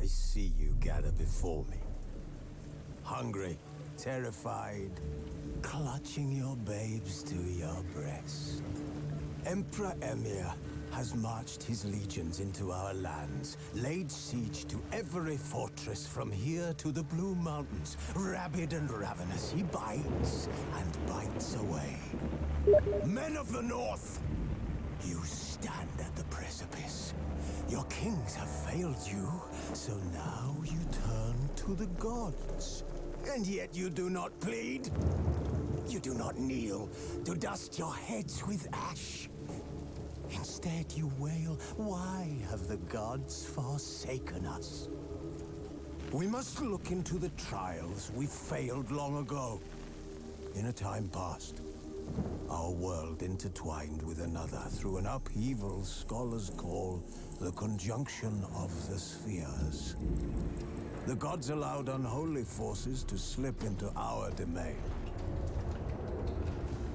I see you gather before me. Hungry, terrified, clutching your babes to your breast. Emperor Emhyr has marched his legions into our lands, laid siege to every fortress from here to the Blue Mountains. Rabid and ravenous, he bites and bites away. Men of the North, you stand at the precipice. Your kings have failed you, so now you turn to the gods. And yet you do not plead. You do not kneel to dust your heads with ash. Instead you wail, why have the gods forsaken us? We must look into the trials we failed long ago. In a time past, our world intertwined with another through an upheaval scholars call the conjunction of the spheres. The gods allowed unholy forces to slip into our domain.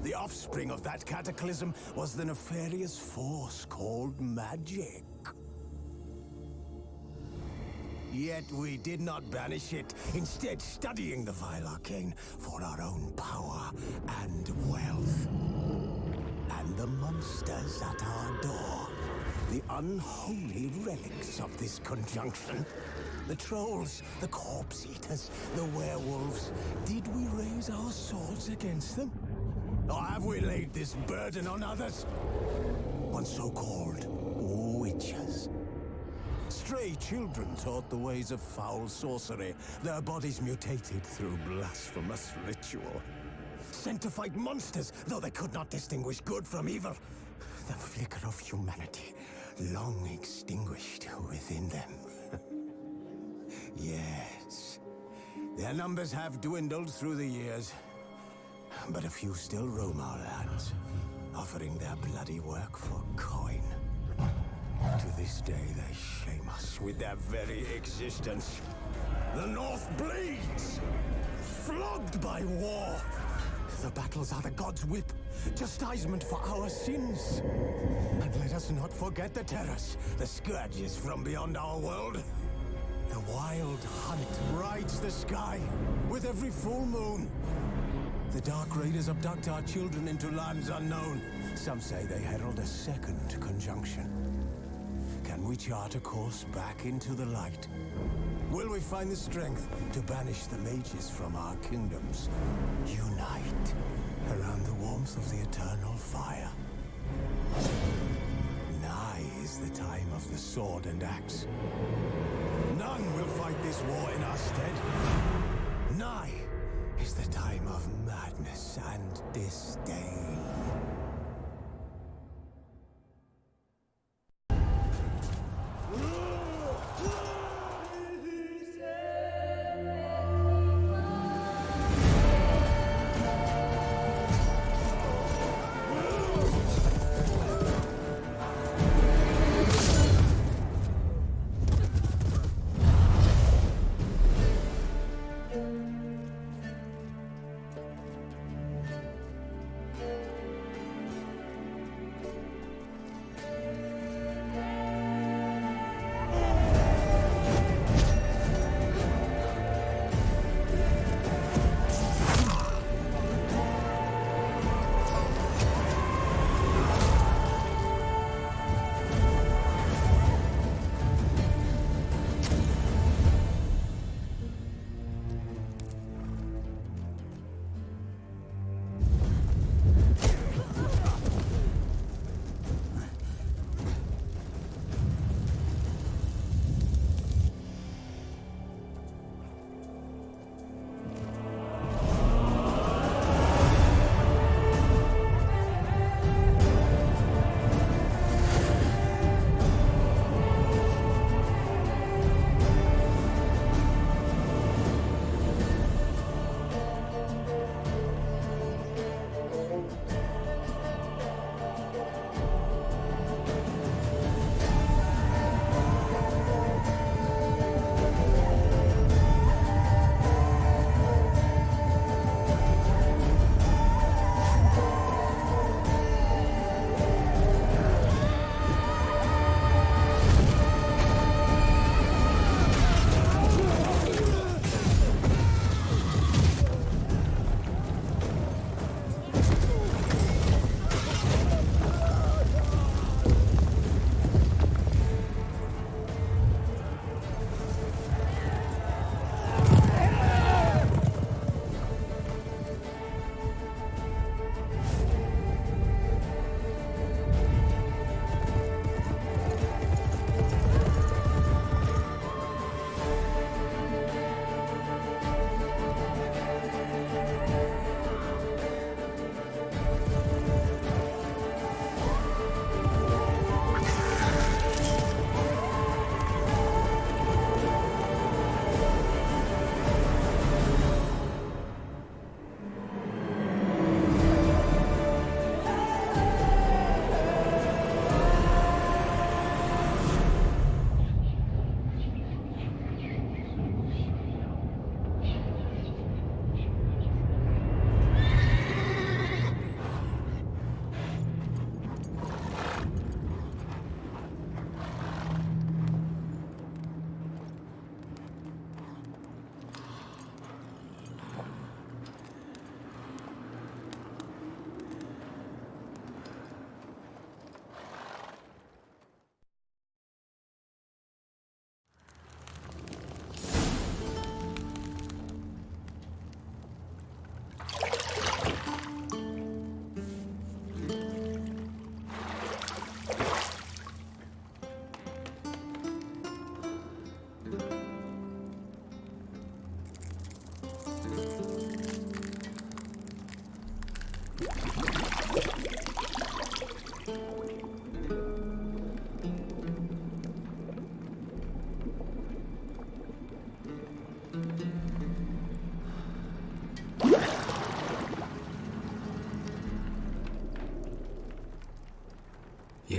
The offspring of that cataclysm was the nefarious force called magic. Yet we did not banish it, instead studying the vile arcane for our own power and wealth. And the monsters at our door, the unholy relics of this conjunction. The trolls, the corpse eaters, the werewolves. Did we raise our swords against them? Or have we laid this burden on others? On so-called witches. Stray children taught the ways of foul sorcery, their bodies mutated through blasphemous ritual. Sent to fight monsters, though they could not distinguish good from evil. The flicker of humanity, long extinguished within them. Yes, their numbers have dwindled through the years. But a few still roam our lands, offering their bloody work for coin. To this day, they shame us with their very existence. The North bleeds, flogged by war. The battles are the gods' whip, chastisement for our sins. And let us not forget the terrors, the scourges from beyond our world. The wild hunt rides the sky with every full moon. The Dark Raiders abduct our children into lands unknown. Some say they herald a second conjunction. Can we chart a course back into the light? Will we find the strength to banish the mages from our kingdoms? Unite around the warmth of the eternal fire. Nigh is the time of the sword and axe. None will fight this war in our stead. Nigh is the time of madness and disdain.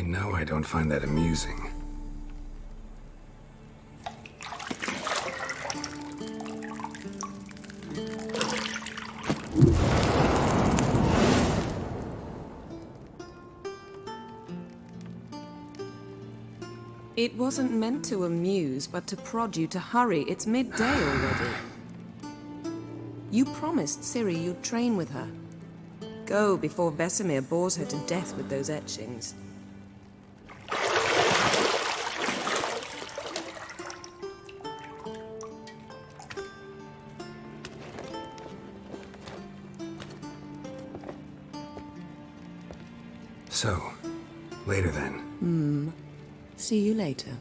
know I don't find that amusing. It wasn't meant to amuse, but to prod you to hurry. It's midday already. You promised Ciri you'd train with her. Go before Vesemir bores her to death with those etchings. So, later then. See you later.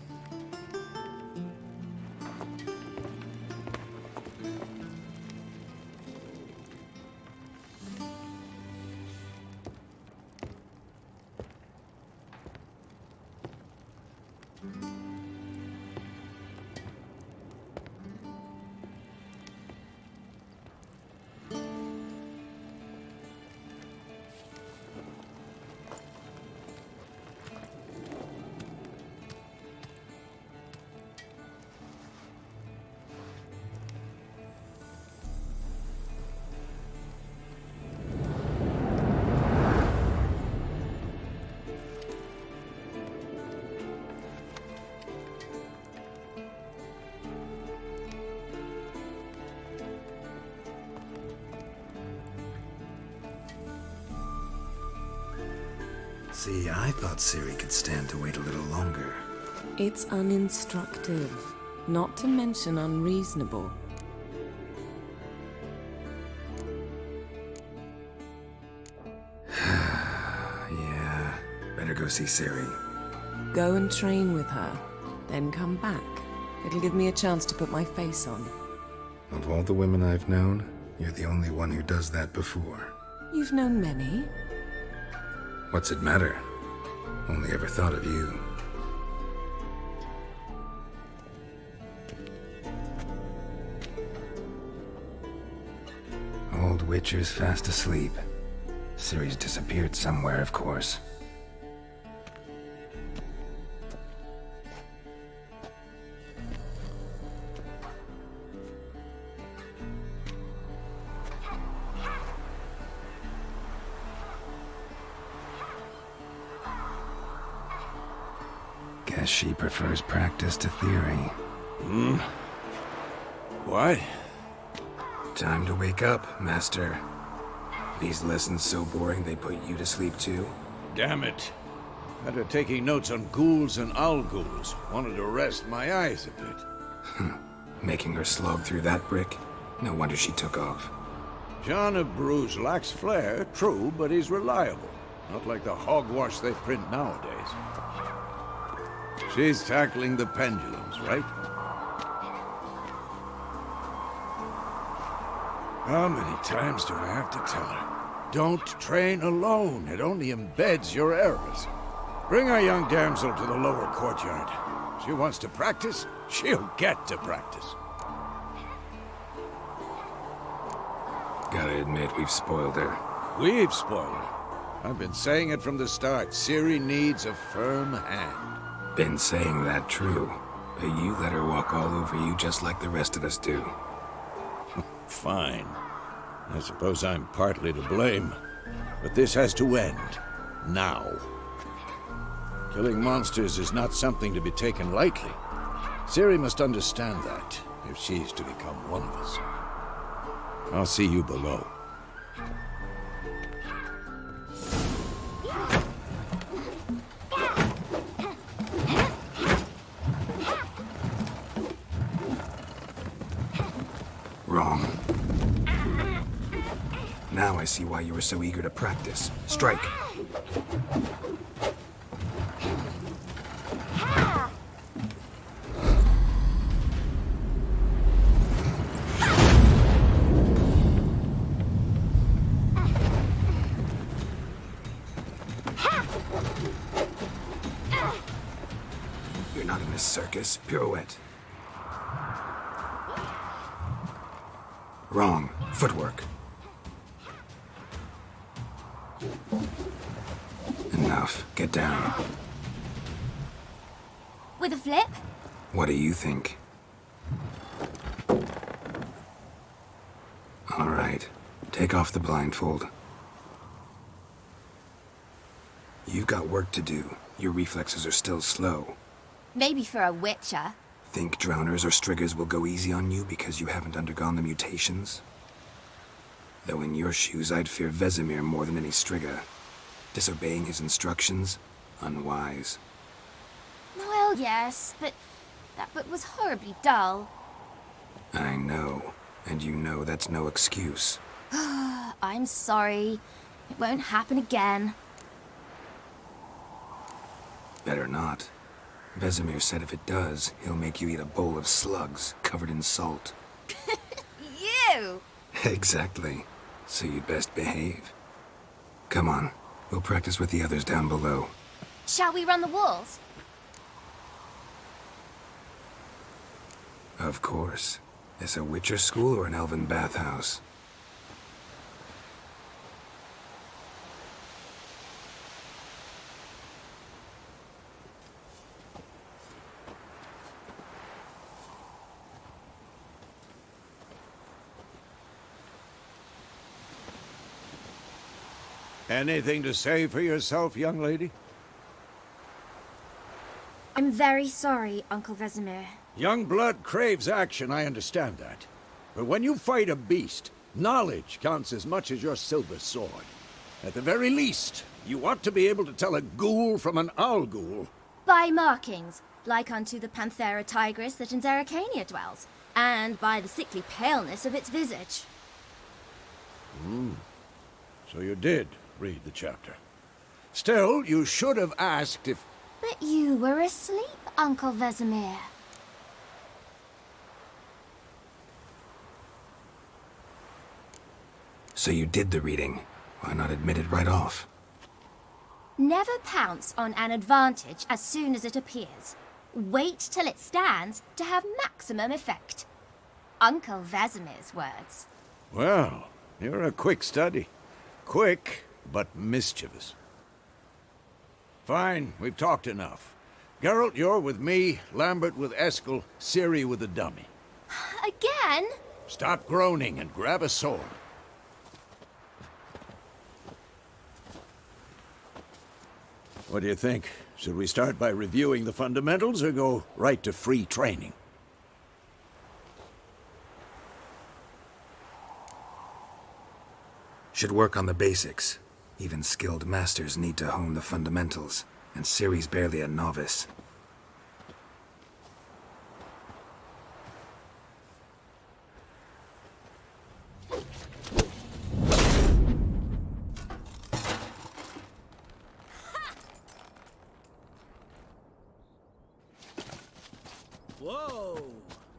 See, I thought Ciri could stand to wait a little longer. It's uninstructive, not to mention unreasonable. Yeah, better go see Ciri. Go and train with her, then come back. It'll give me a chance to put my face on. Of all the women I've known, you're the only one who does that before. You've known many. What's it matter? Only ever thought of you. Old Witcher's fast asleep. Ciri's disappeared somewhere, of course. Guess she prefers practice to theory. What? Time to wake up, Master. These lessons so boring they put you to sleep too? Damn it. Had her taking notes on ghouls and owl ghouls. Wanted to rest my eyes a bit. Making her slog through that brick? No wonder she took off. John of Bruges lacks flair, true, but he's reliable. Not like the hogwash they print nowadays. She's tackling the pendulums, right? How many times do I have to tell her? Don't train alone. It only embeds your errors. Bring our young damsel to the lower courtyard. She wants to practice, she'll get to practice. Gotta admit, we've spoiled her. We've spoiled her. I've been saying it from the start. Ciri needs a firm hand. Been saying that true, but you let her walk all over you just like the rest of us do. Fine. I suppose I'm partly to blame. But this has to end. Now. Killing monsters is not something to be taken lightly. Ciri must understand that, if she's to become one of us. I'll see you below. Wrong. Now I see why you were so eager to practice. Strike. You're not in this circus. Pirouette. Wrong. Footwork. Enough. Get down. with a flip? What do you think? All right. Take off the blindfold. You've got work to do. Your reflexes are still slow. Maybe for a witcher. Think drowners or striggers will go easy on you because you haven't undergone the mutations? Though in your shoes, I'd fear Vesemir more than any strigger. Disobeying his instructions? Unwise. Well, yes, but that book was horribly dull. I know. And you know that's no excuse. I'm sorry. It won't happen again. Better not. Vesemir said if it does, he'll make you eat a bowl of slugs covered in salt. You! Exactly. So you'd best behave. Come on. We'll practice with the others down below. Shall we run the walls? Of course. This a Witcher school or an elven bathhouse? Anything to say for yourself, young lady? I'm very sorry, Uncle Vesemir. Young blood craves action, I understand that. But when you fight a beast, knowledge counts as much as your silver sword. At the very least, you ought to be able to tell a ghoul from an owl ghoul. By markings, like unto the Panthera tigris that in Zerrikania dwells, and by the sickly paleness of its visage. So you did read the chapter. Still, you should have asked if... But you were asleep, Uncle Vesemir. So you did the reading. Why not admit it right off? Never pounce on an advantage as soon as it appears. Wait till it stands to have maximum effect. Uncle Vesemir's words. Well, you're a quick study. Quick, but mischievous. Fine, we've talked enough. Geralt, you're with me, Lambert with Eskel, Ciri with the dummy. Again? Stop groaning and grab a sword. What do you think? Should we start by reviewing the fundamentals or go right to free training? Should work on the basics. Even skilled masters need to hone the fundamentals, and Ciri's barely a novice. Whoa!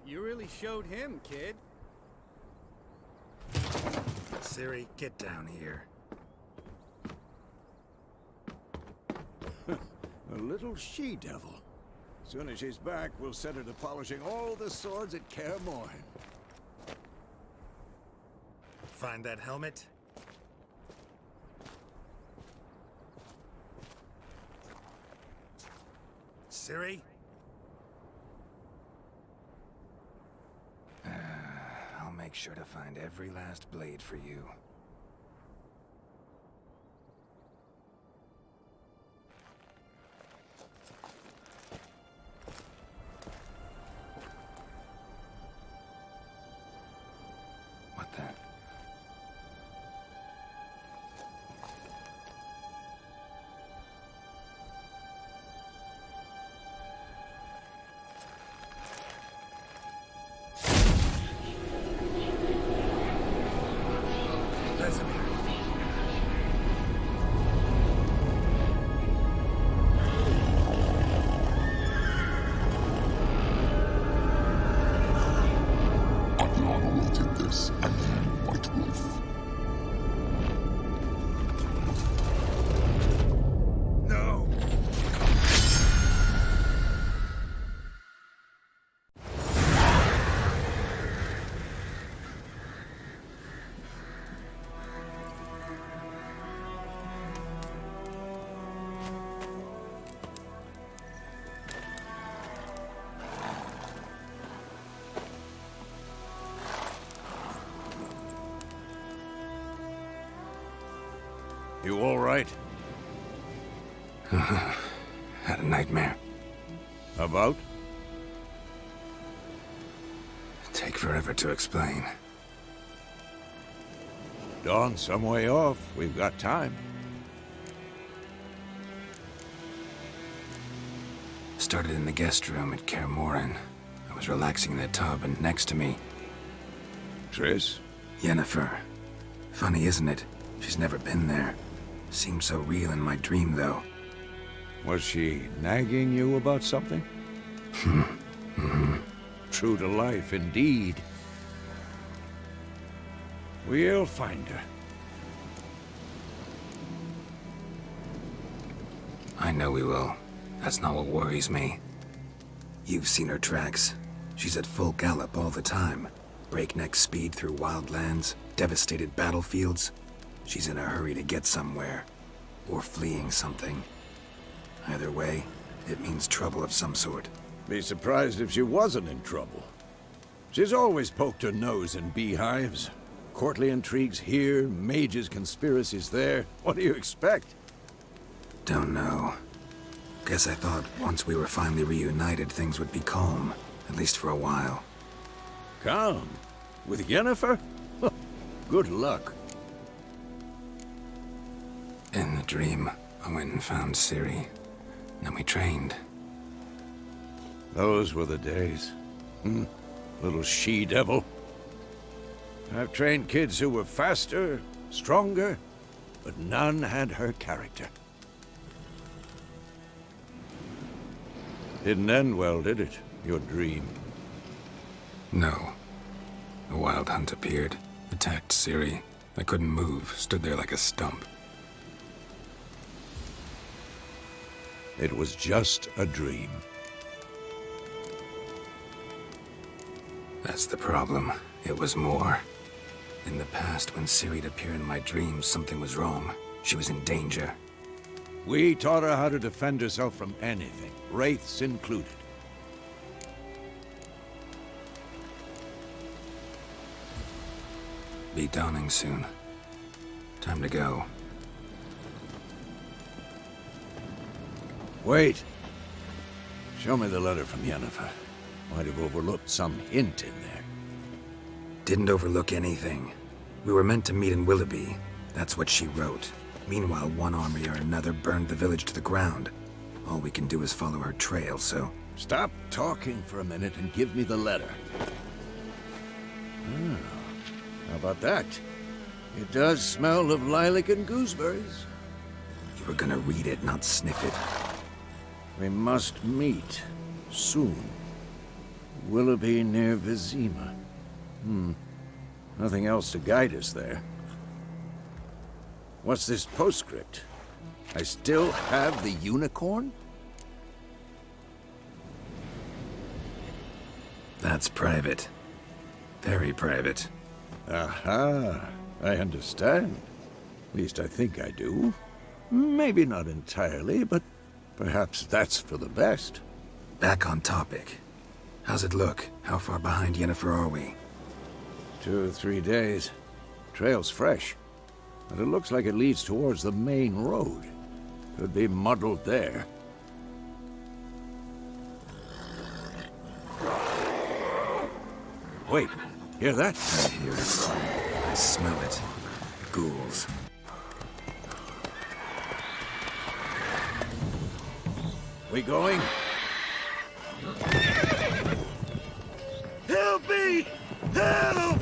You really showed him, kid. Ciri, get down here. A little she-devil. Soon as she's back, we'll set her to polishing all the swords at Kaer Morhen. Find that helmet? Ciri? I'll make sure to find every last blade for you. What the? You all right? Had a nightmare. About? Take forever to explain. Dawn's some way off. We've got time. Started in the guest room at Kaer Morhen. I was relaxing in the tub, and next to me, Triss? Yennefer. Funny, isn't it? She's never been there. Seemed so real in my dream, though. Was she nagging you about something? True to life, indeed. We'll find her. I know we will. That's not what worries me. You've seen her tracks. She's at full gallop all the time. Breakneck speed through wildlands, devastated battlefields. She's in a hurry to get somewhere. Or fleeing something. Either way, it means trouble of some sort. Be surprised if she wasn't in trouble. She's always poked her nose in beehives. Courtly intrigues here, mages' conspiracies there. What do you expect? Don't know. Guess I thought once we were finally reunited, things would be calm. At least for a while. Calm? With Yennefer? Good luck. In the dream, I went and found Ciri. Then we trained. Those were the days. Little she-devil. I've trained kids who were faster, stronger, but none had her character. Didn't end well, did it? Your dream? No. A wild hunt appeared, attacked Ciri. I couldn't move, stood there like a stump. It was just a dream. That's the problem. It was more. In the past, when Ciri'd appear in my dreams, something was wrong. She was in danger. We taught her how to defend herself from anything, wraiths included. Be dawning soon. Time to go. Wait. Show me the letter from Yennefer. Might have overlooked some hint in there. Didn't overlook anything. We were meant to meet in Willoughby. That's what she wrote. Meanwhile, one army or another burned the village to the ground. All we can do is follow her trail, so... Stop talking for a minute and give me the letter. How about that? It does smell of lilac and gooseberries. You were gonna read it, not sniff it. We must meet. Soon. Willoughby near Vizima. Nothing else to guide us there. What's this postscript? I still have the unicorn? That's private. Very private. Aha, I understand. At least I think I do. Maybe not entirely, but perhaps that's for the best. Back on topic. How's it look? How far behind Yennefer are we? 2 or 3 days. Trail's fresh, but it looks like it leads towards the main road. Could be muddled there. Wait, hear that? I hear it. I smell it. Ghouls. We going? Help me! Help!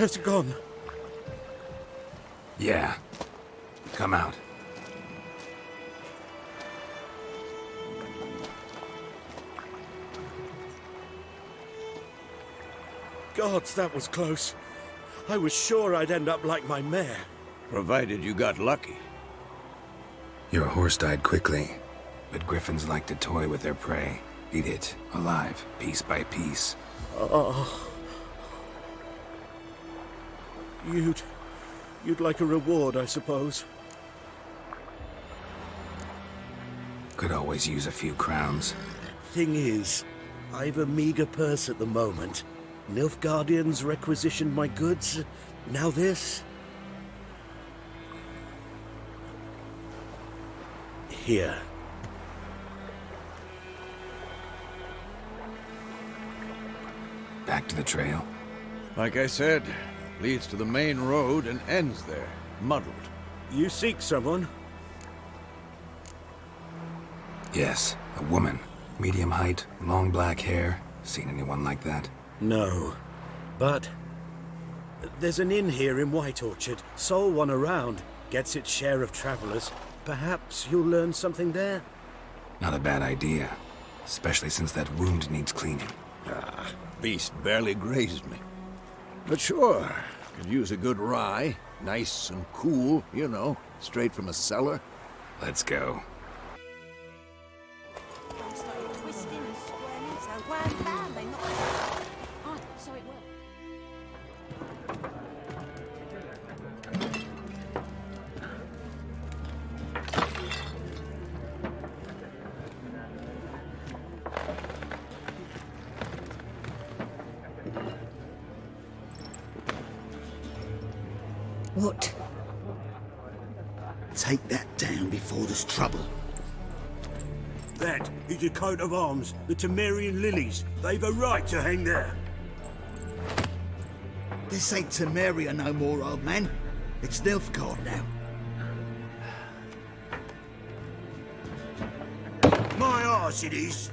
Has it gone? Yeah. Come out. Gods, that was close. I was sure I'd end up like my mare. Provided you got lucky. Your horse died quickly, but griffins like to toy with their prey. Eat it, alive, piece by piece. Oh. You'd like a reward, I suppose. Could always use a few crowns. Thing is, I've a meager purse at the moment. Nilfgaardians requisitioned my goods. Now this. Here. Back to the trail. Like I said, leads to the main road and ends there, muddled. You seek someone? Yes, a woman. Medium height, long black hair. Seen anyone like that? No. But there's an inn here in White Orchard. Sole one around. Gets its share of travelers. Perhaps you'll learn something there? Not a bad idea. Especially since that wound needs cleaning. Beast barely grazed me. But sure, could use a good rye. Nice and cool, you know, straight from a cellar. Let's go. So it will. What? Take that down before there's trouble. That is a coat of arms, the Temerian lilies. They've a right to hang there. This ain't Temeria no more, old man. It's Nilfgaard now. My arse it is.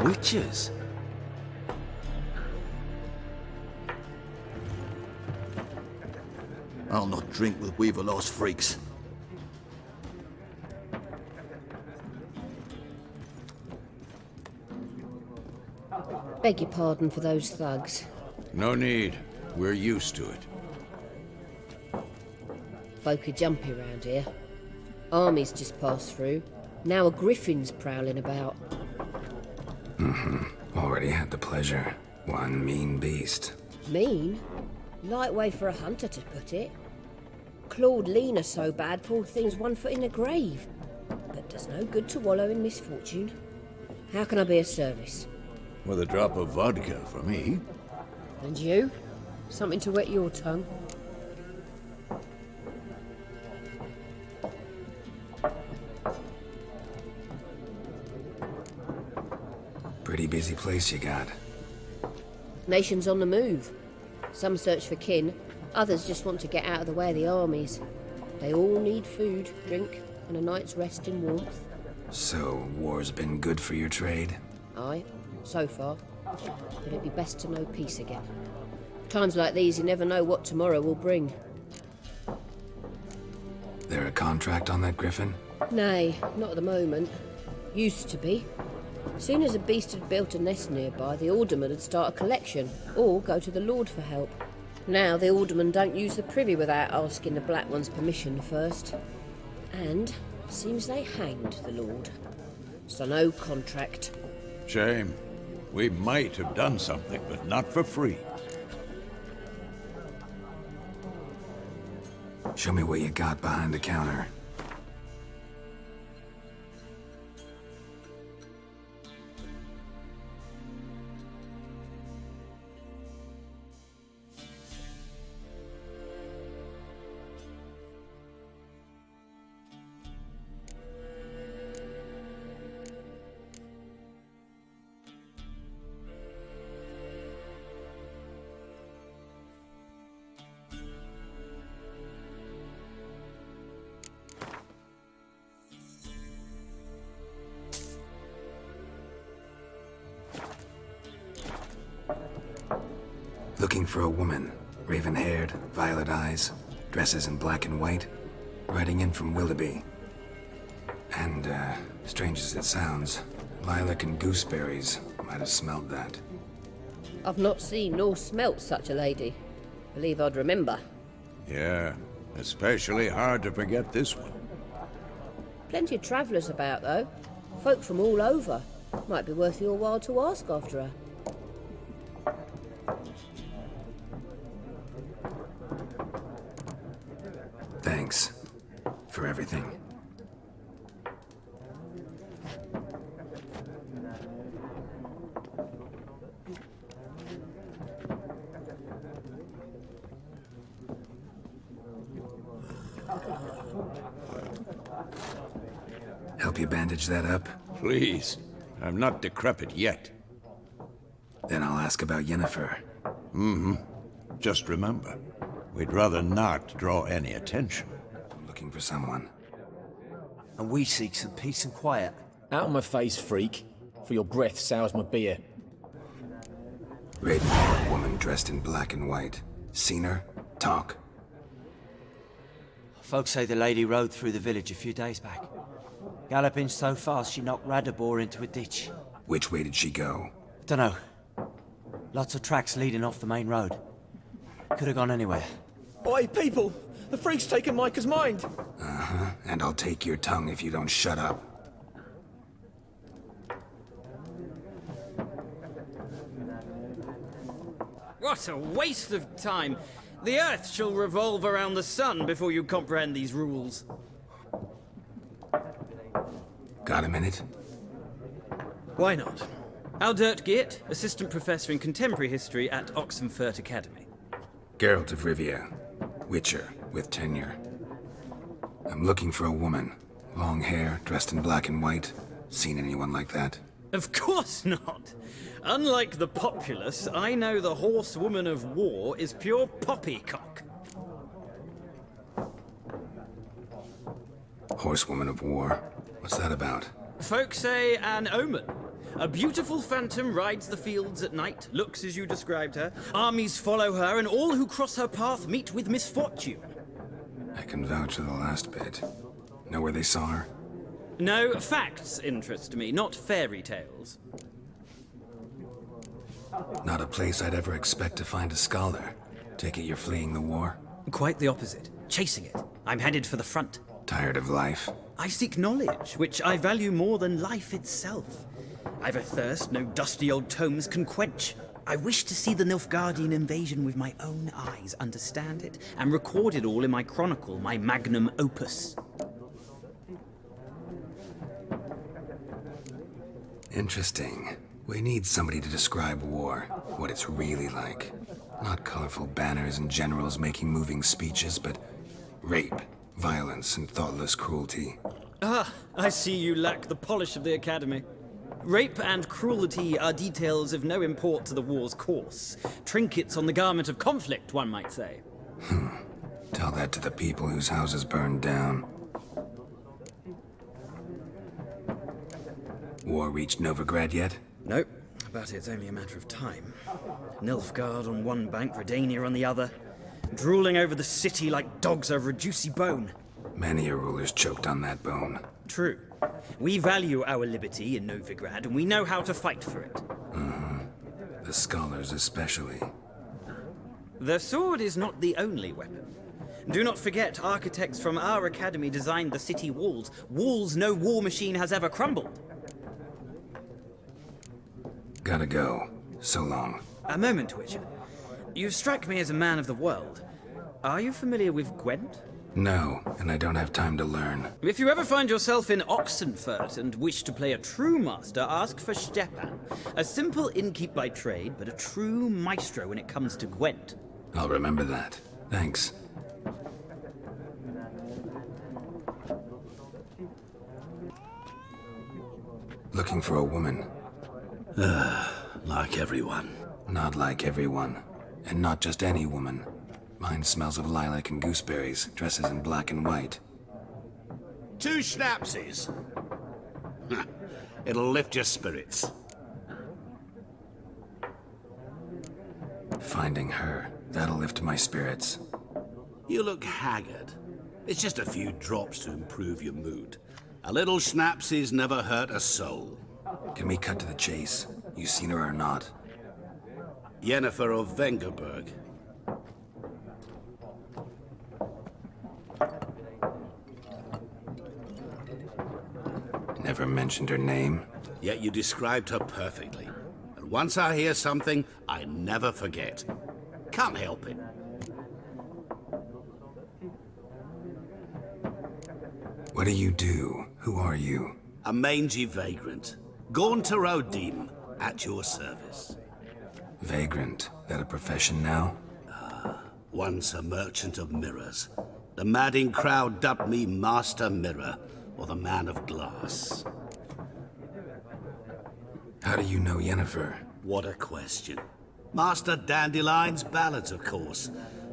Witches? I'll not drink with Weaverlost freaks. Beg your pardon for those thugs. No need. We're used to it. Folk are jumpy round here. Armies just passed through. Now a griffin's prowling about. Already had the pleasure. One mean beast. Mean? Light way for a hunter to put it. Clawed Lena so bad, poor thing's 1 foot in the grave. But does no good to wallow in misfortune. How can I be of service? With a drop of vodka for me. And you? Something to wet your tongue? Pretty busy place you got. Nations on the move. Some search for kin, others just want to get out of the way of the armies. They all need food, drink, and a night's rest in warmth. So, war's been good for your trade? Aye, so far. But it'd be best to know peace again. Times like these, you never know what tomorrow will bring. There a contract on that griffin? Nay, not at the moment. Used to be. Soon as a beast had built a nest nearby, the alderman would start a collection, or go to the Lord for help. Now the alderman don't use the privy without asking the Black One's permission first. And seems they hanged the Lord. So no contract. Shame. We might have done something, but not for free. Show me what you got behind the counter. Looking for a woman. Raven-haired, violet eyes, dresses in black and white. Riding in from Willoughby. And, strange as it sounds, lilac and gooseberries might have smelled that. I've not seen nor smelt such a lady. Believe I'd remember. Yeah, especially hard to forget this one. Plenty of travellers about, though. Folk from all over. Might be worth your while to ask after her. Thanks for everything. Help you bandage that up? Please, I'm not decrepit yet. Then I'll ask about Yennefer. Just remember, we'd rather not draw any attention. I'm looking for someone. And we seek some peace and quiet. Out of my face, freak. For your breath sours my beer. Raven-haired woman dressed in black and white. Seen her? Talk. Folks say the lady rode through the village a few days back. Galloping so fast she knocked Radabor into a ditch. Which way did she go? Dunno. Lots of tracks leading off the main road. Could have gone anywhere. Oi, people! The freak's taken Micah's mind! Uh-huh. And I'll take your tongue if you don't shut up. What a waste of time! The Earth shall revolve around the sun before you comprehend these rules. Got a minute? Why not? Aldert Geert, Assistant Professor in Contemporary History at Oxenfurt Academy. Geralt of Rivia. Witcher, with tenure. I'm looking for a woman. Long hair, dressed in black and white. Seen anyone like that? Of course not! Unlike the populace, I know the horsewoman of war is pure poppycock. Horsewoman of war? What's that about? Folk say an omen. A beautiful phantom rides the fields at night, looks as you described her. Armies follow her, and all who cross her path meet with misfortune. I can vouch for the last bit. Know where they saw her? No, facts interest me, not fairy tales. Not a place I'd ever expect to find a scholar. Take it you're fleeing the war? Quite the opposite. Chasing it. I'm headed for the front. Tired of life? I seek knowledge, which I value more than life itself. I've a thirst no dusty old tomes can quench. I wish to see the Nilfgaardian invasion with my own eyes, understand it, and record it all in my chronicle, my magnum opus. Interesting. We need somebody to describe war, what it's really like. Not colorful banners and generals making moving speeches, but rape, violence, and thoughtless cruelty. Ah, I see you lack the polish of the Academy. Rape and cruelty are details of no import to the war's course. Trinkets on the garment of conflict, one might say. Tell that to the people whose houses burned down. War reached Novigrad yet? Nope, but it's only a matter of time. Nilfgaard on one bank, Redania on the other. Drooling over the city like dogs over a juicy bone. Many a ruler's choked on that bone. True. We value our liberty in Novigrad, and we know how to fight for it. The scholars especially. The sword is not the only weapon. Do not forget, architects from our academy designed the city walls. Walls no war machine has ever crumbled. Gotta go. So long. A moment, Witcher. You strike me as a man of the world. Are you familiar with Gwent? No, and I don't have time to learn. If you ever find yourself in Oxenfurt and wish to play a true master, ask for Stepan. A simple innkeep by trade, but a true maestro when it comes to Gwent. I'll remember that. Thanks. Looking for a woman. Like everyone. Not like everyone. And not just any woman. Mine smells of lilac and gooseberries, dresses in black and white. 2 schnapsies. It'll lift your spirits. Finding her, that'll lift my spirits. You look haggard. It's just a few drops to improve your mood. A little schnapsy's never hurt a soul. Can we cut to the chase? You seen her or not? Yennefer of Vengerberg. Never mentioned her name. Yet you described her perfectly. And once I hear something, I never forget. Can't help it. What do you do? Who are you? A mangy vagrant. Gaunter Odim, at your service. Vagrant. That a profession now? Once a merchant of mirrors. The madding crowd dubbed me Master Mirror, or the Man of Glass. How do you know Yennefer? What a question. Master Dandelion's ballads, of course.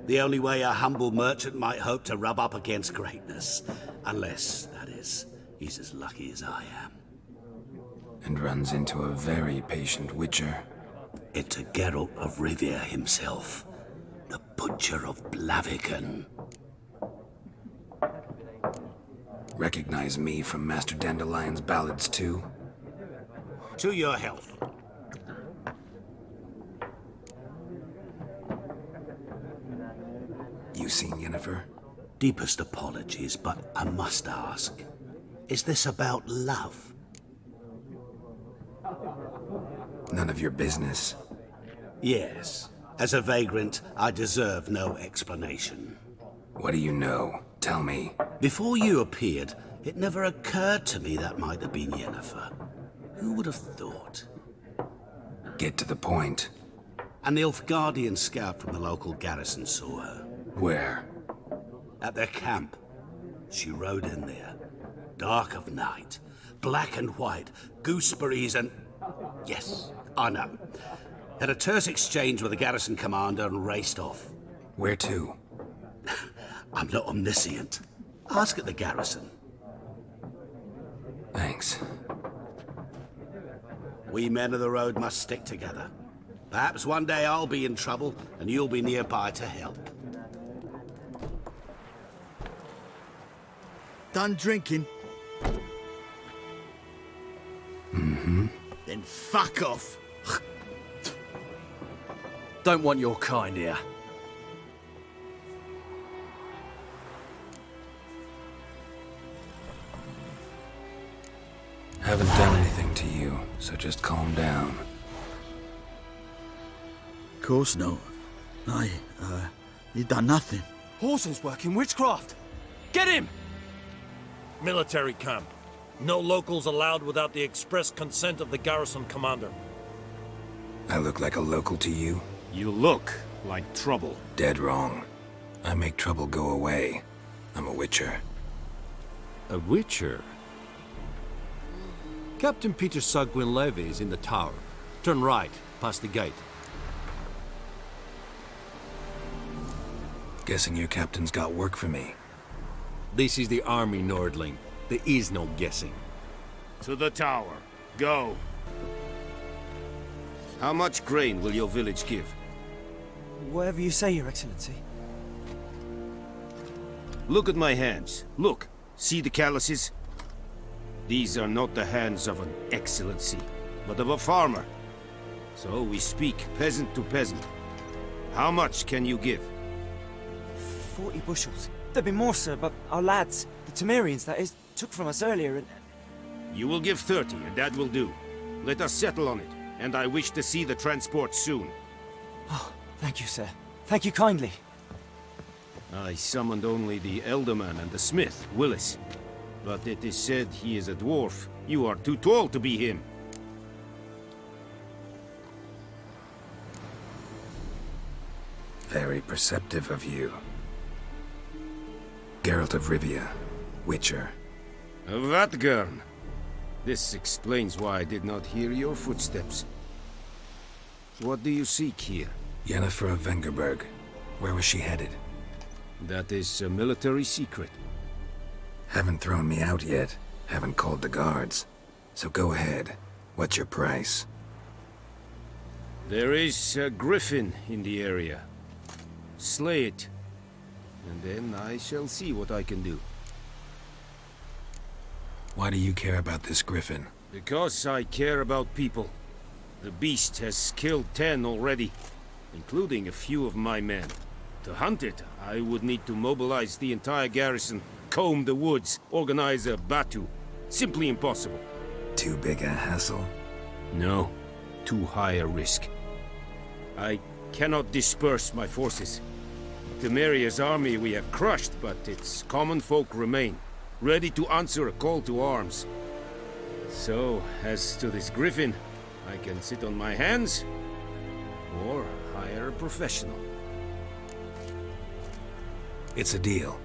The only way a humble merchant might hope to rub up against greatness. Unless, that is, he's as lucky as I am. And runs into a very patient witcher. Into Geralt of Rivia himself. The Butcher of Blaviken. Recognize me from Master Dandelion's ballads too? To your health. You seen Yennefer? Deepest apologies, but I must ask. Is this about love? None of your business. Yes. As a vagrant, I deserve no explanation. What do you know? Tell me. Before you appeared, it never occurred to me that might have been Yennefer. Who would have thought? Get to the point. An Nilfgaardian scout from the local garrison saw her. Where? At their camp. She rode in there. Dark of night. Black and white. Gooseberries and... Yes, I know. Had a terse exchange with the garrison commander and raced off. Where to? I'm not omniscient. Ask at the garrison. Thanks. We men of the road must stick together. Perhaps one day I'll be in trouble and you'll be nearby to help. Done drinking? Mm-hmm. Then fuck off. Don't want your kind here. Haven't done anything to you, so just calm down. Of course not. You done nothing. Horsen's working witchcraft. Get him! Military camp. No locals allowed without the express consent of the garrison commander. I look like a local to you? You look like trouble. Dead wrong. I make trouble go away. I'm a witcher. A witcher? Captain Peter Sagwin Levy is in the tower. Turn right, past the gate. Guessing your captain's got work for me. This is the army, Nordling. There is no guessing. To the tower. Go. How much grain will your village give? Whatever you say, Your Excellency. Look at my hands. Look. See the calluses? These are not the hands of an excellency, but of a farmer. So we speak peasant to peasant. How much can you give? 40 bushels. There'd be more, sir, but our lads, the Temerians, that is, took from us earlier and... You will give 30, and that will do. Let us settle on it, and I wish to see the transport soon. Oh, thank you, sir. Thank you kindly. I summoned only the Elderman and the smith, Willis. But it is said he is a dwarf. You are too tall to be him. Very perceptive of you. Geralt of Rivia, Witcher. Vatgern. This explains why I did not hear your footsteps. What do you seek here? Yennefer of Vengerberg. Where was she headed? That is a military secret. Haven't thrown me out yet. Haven't called the guards. So go ahead. What's your price? There is a griffin in the area. Slay it, and then I shall see what I can do. Why do you care about this griffin? Because I care about people. The beast has killed 10 already, including a few of my men. To hunt it, I would need to mobilize the entire garrison, comb the woods, organize a battue. Simply impossible. Too big a hassle? No, too high a risk. I cannot disperse my forces. Temeria's army we have crushed, but its common folk remain, ready to answer a call to arms. So, as to this griffin, I can sit on my hands, or hire a professional. It's a deal.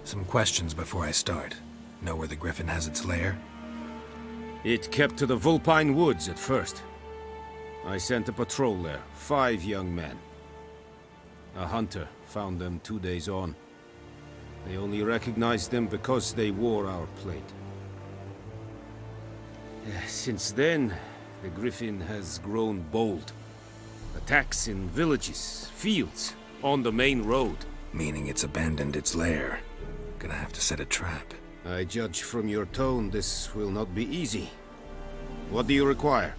Some questions before I start. Know where the griffin has its lair? It kept to the Vulpine Woods at first. I sent a patrol there, 5 young men. A hunter found them 2 days on. They only recognized them because they wore our plate. Since then, the griffin has grown bold. Attacks in villages, fields, on the main road. Meaning it's abandoned its lair. Gonna have to set a trap. I judge from your tone this will not be easy. What do you require?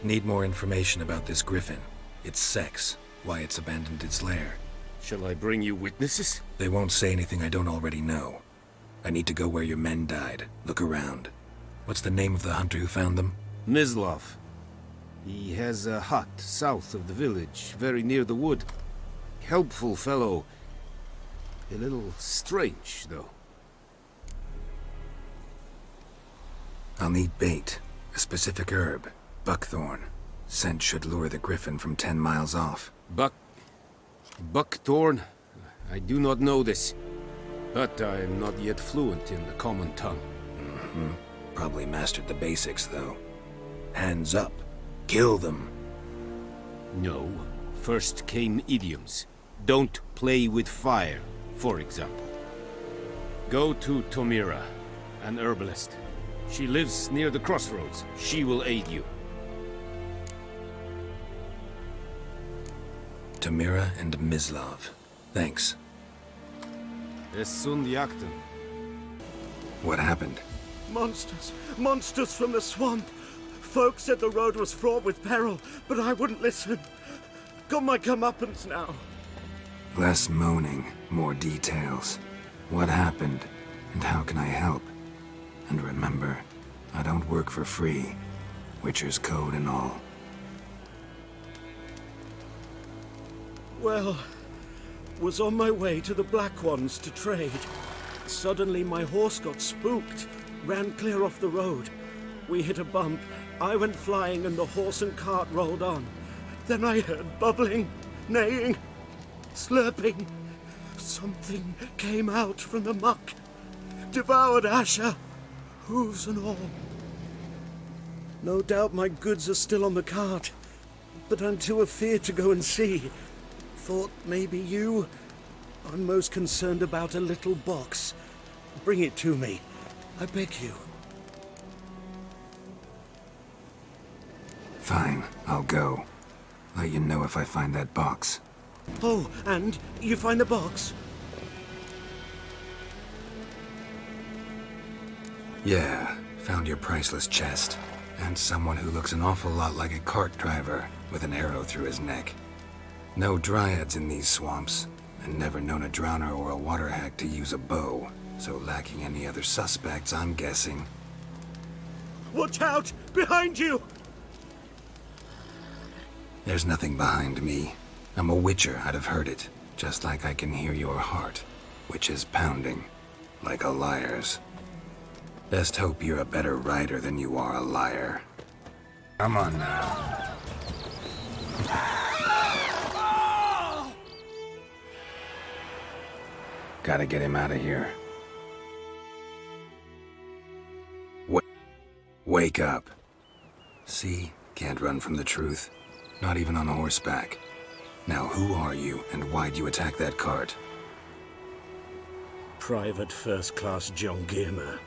Need more information about this griffin. Its sex, why it's abandoned its lair. Shall I bring you witnesses? They won't say anything I don't already know. I need to go where your men died. Look around. What's the name of the hunter who found them? Mislav. He has a hut south of the village, very near the wood. Helpful fellow. A little strange, though. I'll need bait. A specific herb. Buckthorn. Scent should lure the griffin from 10 miles off. Buckthorn? I do not know this. But I am not yet fluent in the common tongue. Probably mastered the basics, though. Hands up. Kill them. No. First came idioms. Don't play with fire, for example. Go to Tomira, an herbalist. She lives near the crossroads. She will aid you. Tomira and Mislav. Thanks. Esund Yakten. What happened? Monsters! Monsters from the swamp! Folk said the road was fraught with peril, but I wouldn't listen. Got my comeuppance now. Less moaning, more details. What happened, and how can I help? And remember, I don't work for free. Witcher's code and all. Well, was on my way to the Black Ones to trade. Suddenly my horse got spooked, ran clear off the road. We hit a bump, I went flying and the horse and cart rolled on. Then I heard bubbling, neighing, slurping. Something came out from the muck, devoured Asher, hooves and all. No doubt my goods are still on the cart, but I'm too afeard to go and see. Thought maybe you... I'm most concerned about a little box. Bring it to me, I beg you. Fine, I'll go. Let you know if I find that box. Oh, and you find the box? Yeah, found your priceless chest. And someone who looks an awful lot like a cart driver with an arrow through his neck. No dryads in these swamps, and never known a drowner or a water hag to use a bow. So lacking any other suspects, I'm guessing. Watch out! Behind you! There's nothing behind me. I'm a witcher, I'd have heard it. Just like I can hear your heart, which is pounding, like a liar's. Best hope you're a better rider than you are a liar. Come on now. Gotta get him out of here. Wake up. See? Can't run from the truth. Not even on horseback. Now who are you, and why'd you attack that cart? Private First Class John Giermer,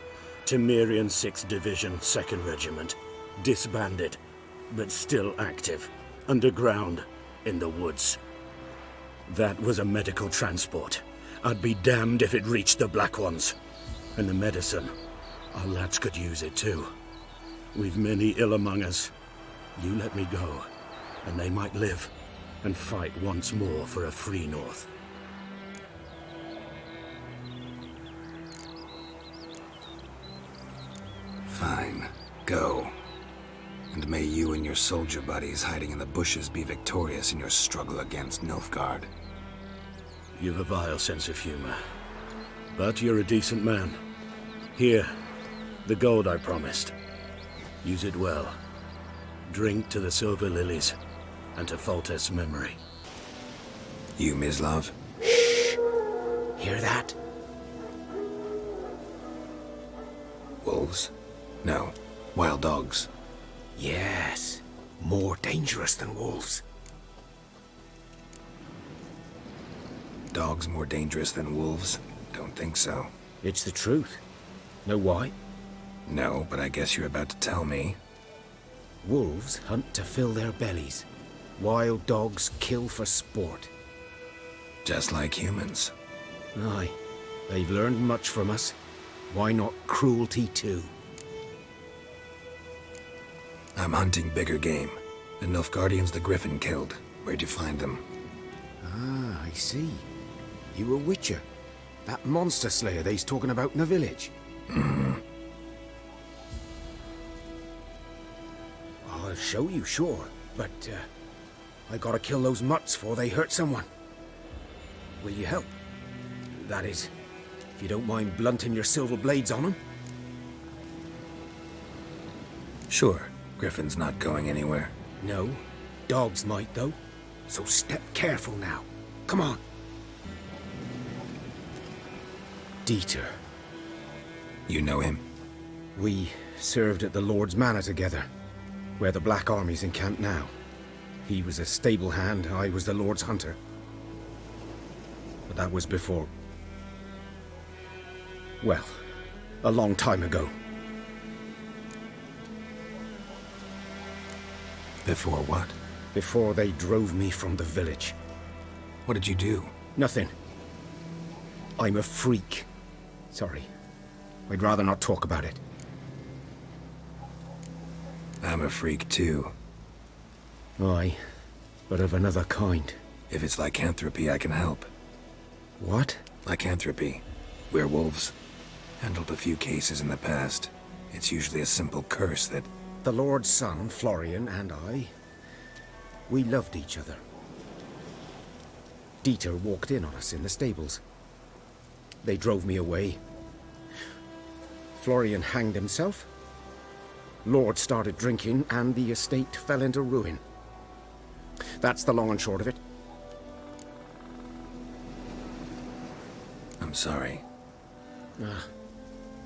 Temerian 6th Division, 2nd Regiment. Disbanded, but still active. Underground, in the woods. That was a medical transport. I'd be damned if it reached the Black Ones. And the medicine, our lads could use it too. We've many ill among us. You let me go, and they might live and fight once more for a free North. Fine. Go. And may you and your soldier buddies hiding in the bushes be victorious in your struggle against Nilfgaard. You've a vile sense of humor. But you're a decent man. Here, the gold I promised. Use it well. Drink to the Silver Lilies, and to Foltest's memory. You, Mislav? Hear that? Wolves? No. Wild dogs. Yes. More dangerous than wolves. Dogs more dangerous than wolves? Don't think so. It's the truth. Know why? No, but I guess you're about to tell me. Wolves hunt to fill their bellies. Wild dogs kill for sport. Just like humans. Aye. They've learned much from us. Why not cruelty too? I'm hunting bigger game. The Nilfgaardians the Griffin killed. Where'd you find them? Ah, I see. You a witcher. That monster slayer they's talking about in the village. I'll show you, sure. But, I gotta kill those mutts before they hurt someone. Will you help? That is, if you don't mind blunting your silver blades on them. Sure. Griffin's not going anywhere. No. Dogs might, though. So step careful now. Come on. Dieter. You know him? We served at the Lord's Manor together, where the Black Army's encamped now. He was a stable hand, I was the Lord's hunter. But that was before... well, a long time ago. Before what? Before they drove me from the village. What did you do? Nothing. I'm a freak. Sorry. I'd rather not talk about it. I'm a freak too. Aye, but of another kind. If it's lycanthropy, I can help. What? Lycanthropy. Werewolves. Handled a few cases in the past. It's usually a simple curse that... The Lord's son, Florian, and I... we loved each other. Dieter walked in on us in the stables. They drove me away. Florian hanged himself. Lord started drinking, and the estate fell into ruin. That's the long and short of it. I'm sorry.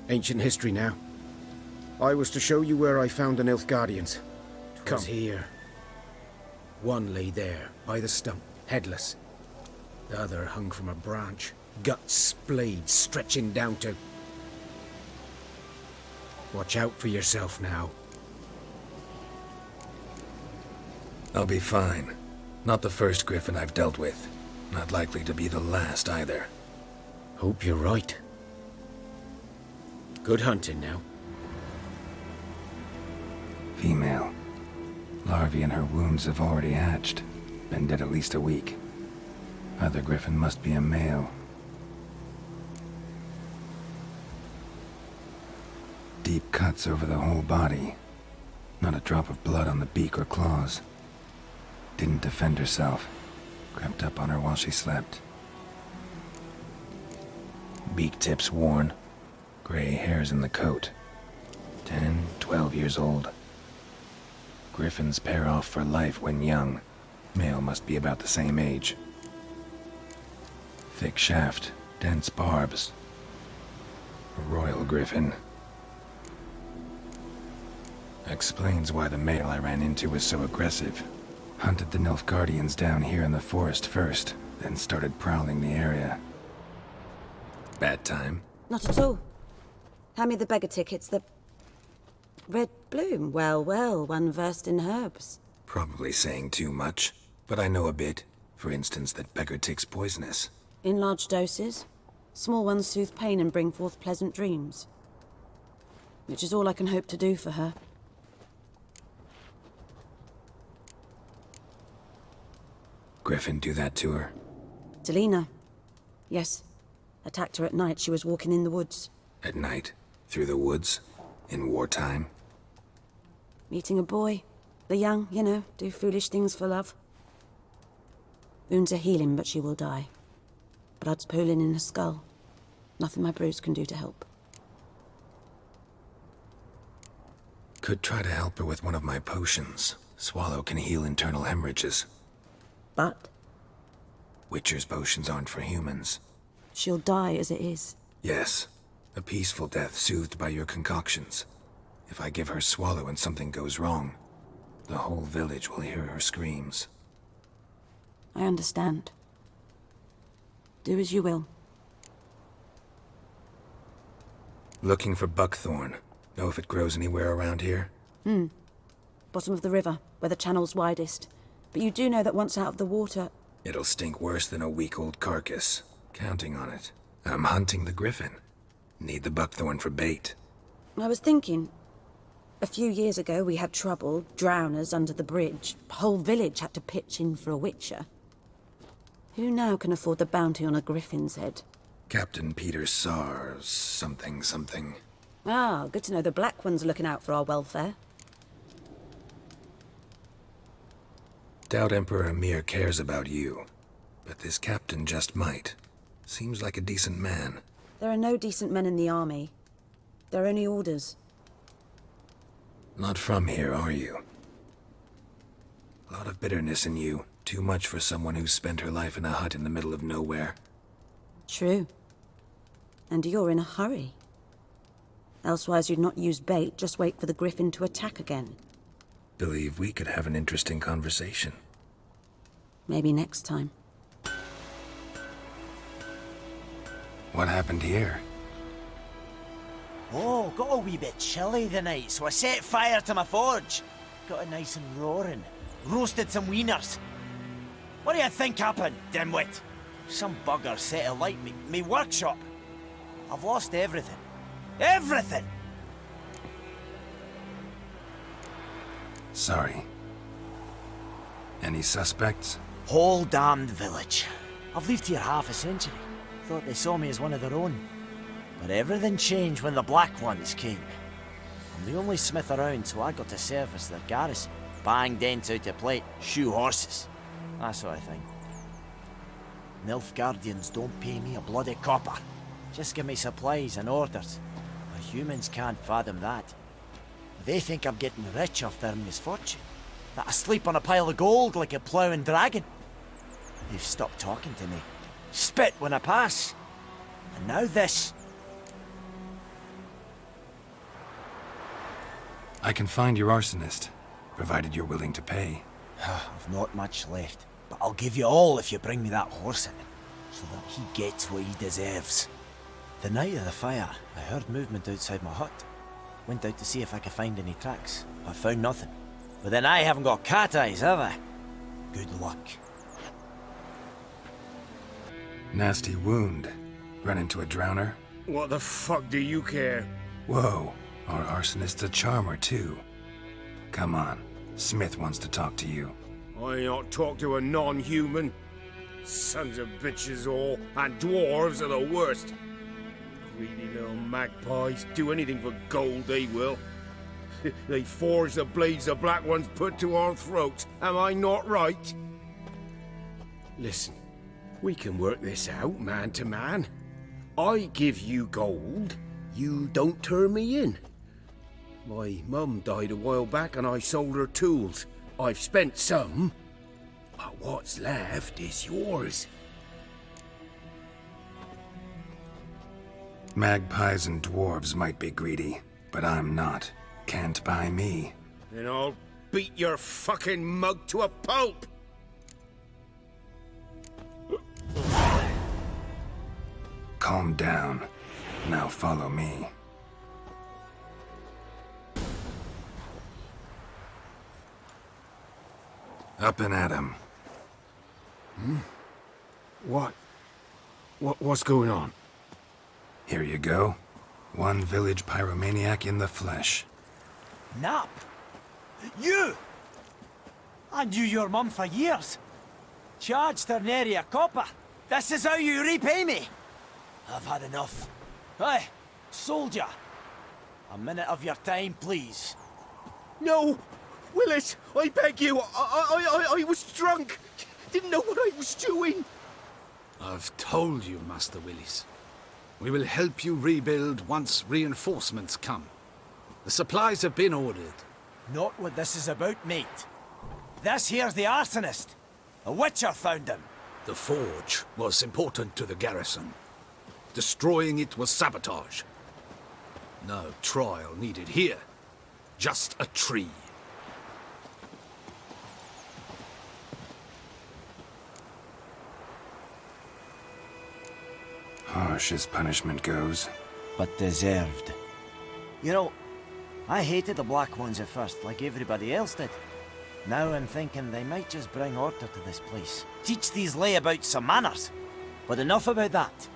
Ancient history now. I was to show you where I found the Nilfgaardians. Come here. One lay there, by the stump, headless. The other hung from a branch, guts splayed, stretching down to... Watch out for yourself now. I'll be fine. Not the first Griffin I've dealt with. Not likely to be the last either. Hope you're right. Good hunting now. Female. Larvae in her wounds have already hatched. Been dead at least a week. Other Griffin must be a male. Deep cuts over the whole body. Not a drop of blood on the beak or claws. Didn't defend herself. Crept up on her while she slept. Beak tips worn. Gray hairs in the coat. 10, 12 years old. Griffins pair off for life when young. Male must be about the same age. Thick shaft, dense barbs. A royal griffin. Explains why the male I ran into was so aggressive. Hunted the Nilfgaardians down here in the forest first, then started prowling the area. Bad time? Not at all. Hand me the beggar tickets, Red bloom? Well, well, one versed in herbs. Probably saying too much, but I know a bit. For instance, that beggar tick's poisonous. In large doses. Small ones soothe pain and bring forth pleasant dreams. Which is all I can hope to do for her. Griffin do that to her? Delina. Yes. Attacked her at night. She was walking in the woods. At night? Through the woods? In wartime? Meeting a boy. The young, you know, do foolish things for love. Wounds are healing, but she will die. Blood's pooling in her skull. Nothing my brews can do to help. Could try to help her with one of my potions. Swallow can heal internal hemorrhages. But? Witcher's potions aren't for humans. She'll die as it is. Yes. A peaceful death soothed by your concoctions. If I give her Swallow and something goes wrong, the whole village will hear her screams. I understand. Do as you will. Looking for buckthorn. Know if it grows anywhere around here? Bottom of the river, where the channel's widest. But you do know that once out of the water... It'll stink worse than a week-old carcass. Counting on it. I'm hunting the griffin. Need the buckthorn for bait. I was thinking... A few years ago we had trouble, drowners under the bridge. Whole village had to pitch in for a witcher. Who now can afford the bounty on a griffin's head? Captain Peter Sars, something. Ah, good to know the Black One's looking out for our welfare. Doubt Emperor Emir cares about you. But this captain just might. Seems like a decent man. There are no decent men in the army. There are only orders. Not from here, are you? A lot of bitterness in you. Too much for someone who's spent her life in a hut in the middle of nowhere. True. And you're in a hurry. Elsewise you'd not use bait, just wait for the griffin to attack again. Believe we could have an interesting conversation. Maybe next time. What happened here? Oh, got a wee bit chilly the night, so I set fire to my forge. Got it nice and roaring. Roasted some wieners. What do you think happened, dimwit? Some bugger set alight me workshop. I've lost everything. Everything! Sorry. Any suspects? Whole damned village. I've lived here half a century. Thought they saw me as one of their own. But everything changed when the Black Ones came. I'm the only smith around, so I got to serve as their garrison. Bang dents out of plate, shoe horses. That sort of thing. Nilfgaardians don't pay me a bloody copper. Just give me supplies and orders. But humans can't fathom that. They think I'm getting rich off their misfortune. That I sleep on a pile of gold like a ploughing dragon. They've stopped talking to me. Spit when I pass. And now this. I can find your arsonist, provided you're willing to pay. I've not much left, but I'll give you all if you bring me that horse in, so that he gets what he deserves. The night of the fire, I heard movement outside my hut. Went out to see if I could find any tracks. I found nothing. But then I haven't got cat eyes, have I? Good luck. Nasty wound. Run into a drowner? What the fuck do you care? Whoa, our arsonist's a charmer too. Come on, Smith wants to talk to you. I ain't not talk to a non-human. Sons of bitches all, and dwarves are the worst. Greedy little magpies, do anything for gold they will. They forge the blades the Black Ones put to our throats, am I not right? Listen, we can work this out man to man. I give you gold, you don't turn me in. My mum died a while back and I sold her tools. I've spent some, but what's left is yours. Magpies and dwarves might be greedy, but I'm not. Can't buy me. Then I'll beat your fucking mug to a pulp! Calm down. Now follow me. Up and at 'em. What's going on? Here you go. One village pyromaniac in the flesh. Nap? You! I knew your mum for years. Charged her nary a copper. This is how you repay me. I've had enough. Hey, soldier. A minute of your time, please. No! Willis, I beg you! I was drunk! Didn't know what I was doing! I've told you, Master Willis. We will help you rebuild once reinforcements come. The supplies have been ordered. Not what this is about, mate. This here's the arsonist. A witcher found him. The forge was important to the garrison. Destroying it was sabotage. No trial needed here. Just a tree. Harsh as punishment goes. But deserved. You know, I hated the Black Ones at first, like everybody else did. Now I'm thinking they might just bring order to this place. Teach these layabouts some manners. But enough about that.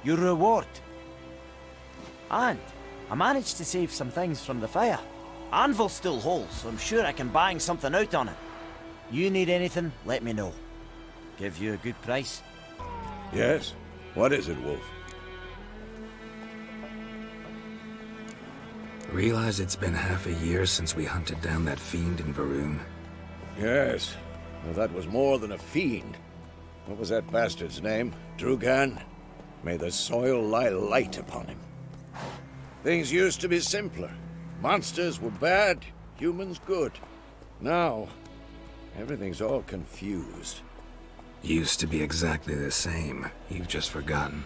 Your reward. And I managed to save some things from the fire. Anvil's still whole, so I'm sure I can bang something out on it. You need anything, let me know. Give you a good price. Yes? What is it, Wolf? Realize it's been half a year since we hunted down that fiend in Varun? Yes. Well, that was more than a fiend. What was that bastard's name? Drugan? May the soil lie light upon him. Things used to be simpler. Monsters were bad, humans good. Now, everything's all confused. Used to be exactly the same. You've just forgotten.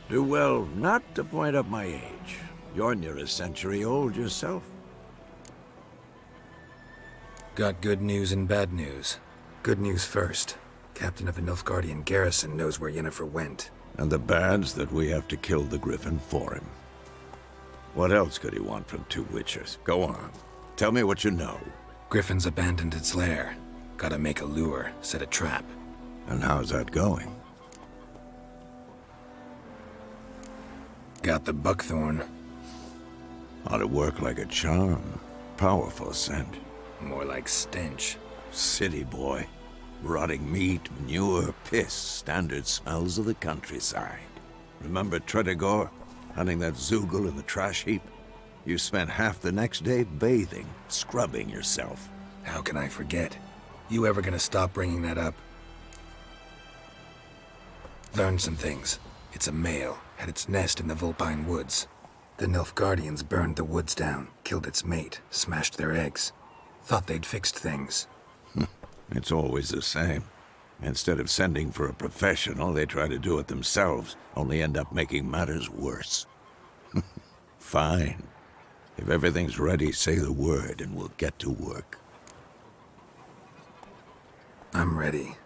Do well not to point up my age. You're near a century old yourself. Got good news and bad news. Good news first. Captain of the Nilfgaardian garrison knows where Yennefer went. And the bad's that we have to kill the Griffin for him. What else could he want from two witchers? Go on. Tell me what you know. Griffin's abandoned its lair. Gotta make a lure, set a trap. And how's that going? Got the buckthorn. Ought to work like a charm. Powerful scent. More like stench. City boy. Rotting meat, manure, piss. Standard smells of the countryside. Remember Tredegor? Hunting that Zoogle in the trash heap? You spent half the next day bathing, scrubbing yourself. How can I forget? You ever gonna stop bringing that up? Learned some things. It's a male, had its nest in the Vulpine Woods. The Nilfgaardians burned the woods down, killed its mate, smashed their eggs. Thought they'd fixed things. It's always the same. Instead of sending for a professional, they try to do it themselves, only end up making matters worse. Fine. If everything's ready, say the word and we'll get to work. I'm ready.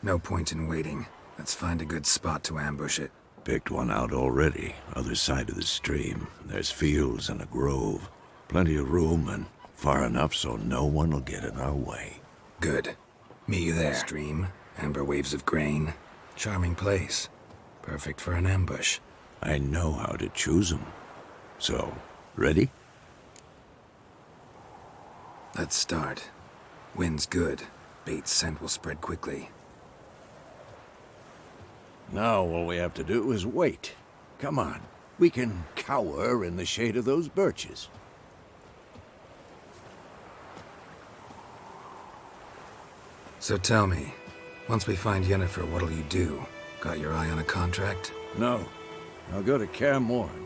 No point in waiting. Let's find a good spot to ambush it. Picked one out already, other side of the stream. There's fields and a grove. Plenty of room and far enough so no one will get in our way. Good. Meet you there. Stream, amber waves of grain. Charming place. Perfect for an ambush. I know how to choose 'em. So, ready? Let's start. Wind's good. Bait's scent will spread quickly. Now all we have to do is wait. Come on. We can cower in the shade of those birches. So tell me, once we find Yennefer, what'll you do? Got your eye on a contract? No. I'll go to Kaer Morhen.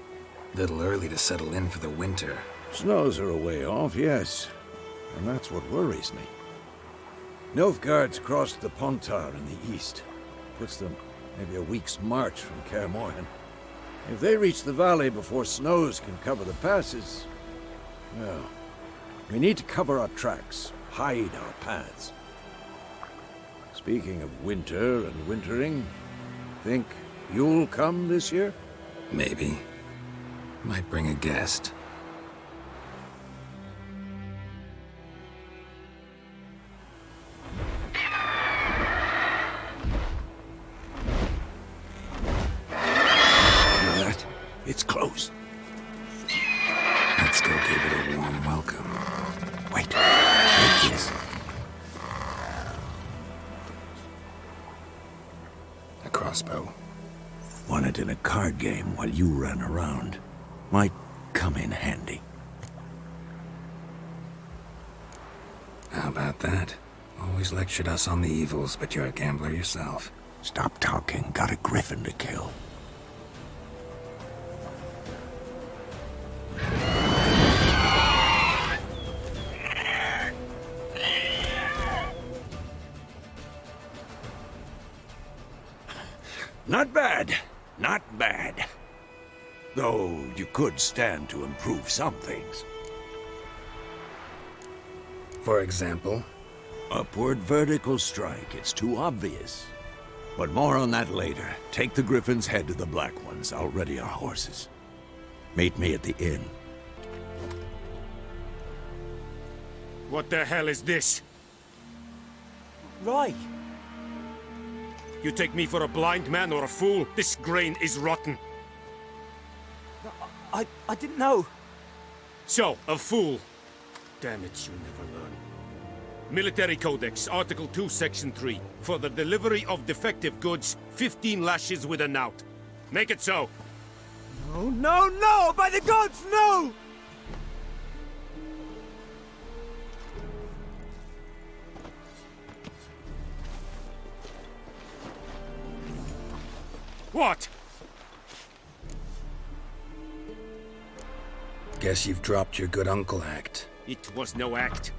Little early to settle in for the winter. Snows are a way off, yes. And that's what worries me. Nilfgaard's crossed the Pontar in the east. Puts them maybe a week's march from Kaer Morhen. If they reach the valley before snows can cover the passes, well, we need to cover our tracks, hide our paths. Speaking of winter and wintering, think you'll come this year? Maybe. Might bring a guest. crossbow. Won it in a card game while you ran around. Might come in handy. How about that? Always lectured us on the evils, but you're a gambler yourself. Stop talking. Got a griffin to kill. Not bad. Not bad. Though you could stand to improve some things. For example? Upward vertical strike. It's too obvious. But more on that later. Take the Griffin's head to the Black Ones. I'll ready our horses. Meet me at the inn. What the hell is this? Roy! You take me for a blind man or a fool? This grain is rotten. I didn't know. So, a fool. Damn it, you never learn. Military Codex, Article 2, Section 3. For the delivery of defective goods, 15 lashes with a knout. Make it so. No, no, no! By the gods, no! What? Guess you've dropped your good uncle act. It was no act.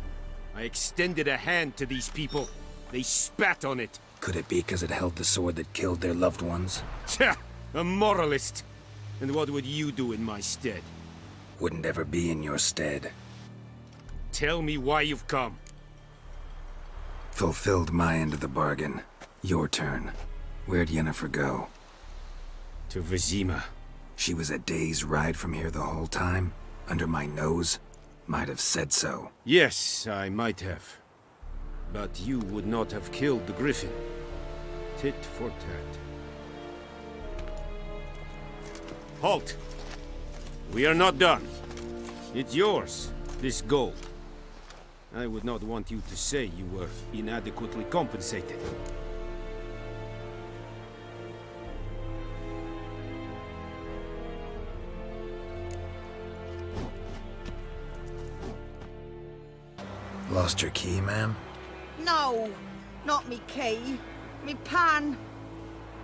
I extended a hand to these people. They spat on it. Could it be because it held the sword that killed their loved ones? Tja! A moralist. And what would you do in my stead? Wouldn't ever be in your stead. Tell me why you've come. Fulfilled my end of the bargain. Your turn. Where'd Yennefer go? To Vizima. She was a day's ride from here the whole time? Under my nose? Might have said so. Yes, I might have. But you would not have killed the Griffin. Tit for tat. Halt! We are not done. It's yours, this gold. I would not want you to say you were inadequately compensated. Lost your key, ma'am? No, not me key. Me pan.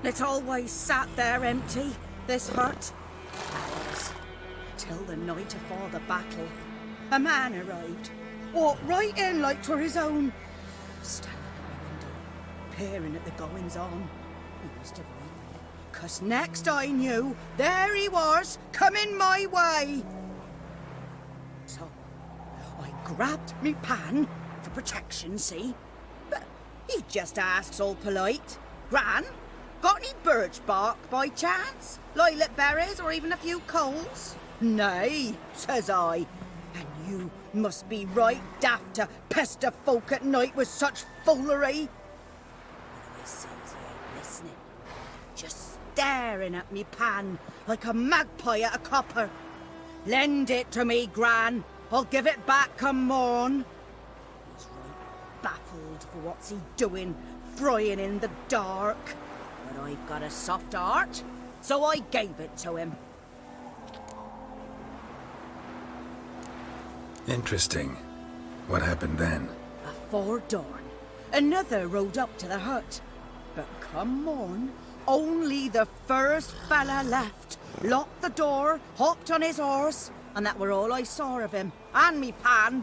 It always sat there empty, this hut. Hours. Till the night afore the battle. A man arrived. Walked right in like 'twere his own. Standing at my window, peering at the goings-on. He was divine. 'Cause next I knew, there he was, coming my way. So I grabbed me pan for protection, see? But he just asks all polite, Gran, got any birch bark by chance? Lilac berries or even a few coals? Nay, says I. And you must be right daft to pester folk at night with such foolery. I sees you listening, just staring at me pan like a magpie at a copper. Lend it to me, Gran. I'll give it back come morn. He's right baffled for what's he doing, frying in the dark. But I've got a soft heart, so I gave it to him. Interesting. What happened then? Afore dawn, another rode up to the hut. But come morn, only the first fella left. Locked the door, hopped on his horse, and that were all I saw of him. And me pan.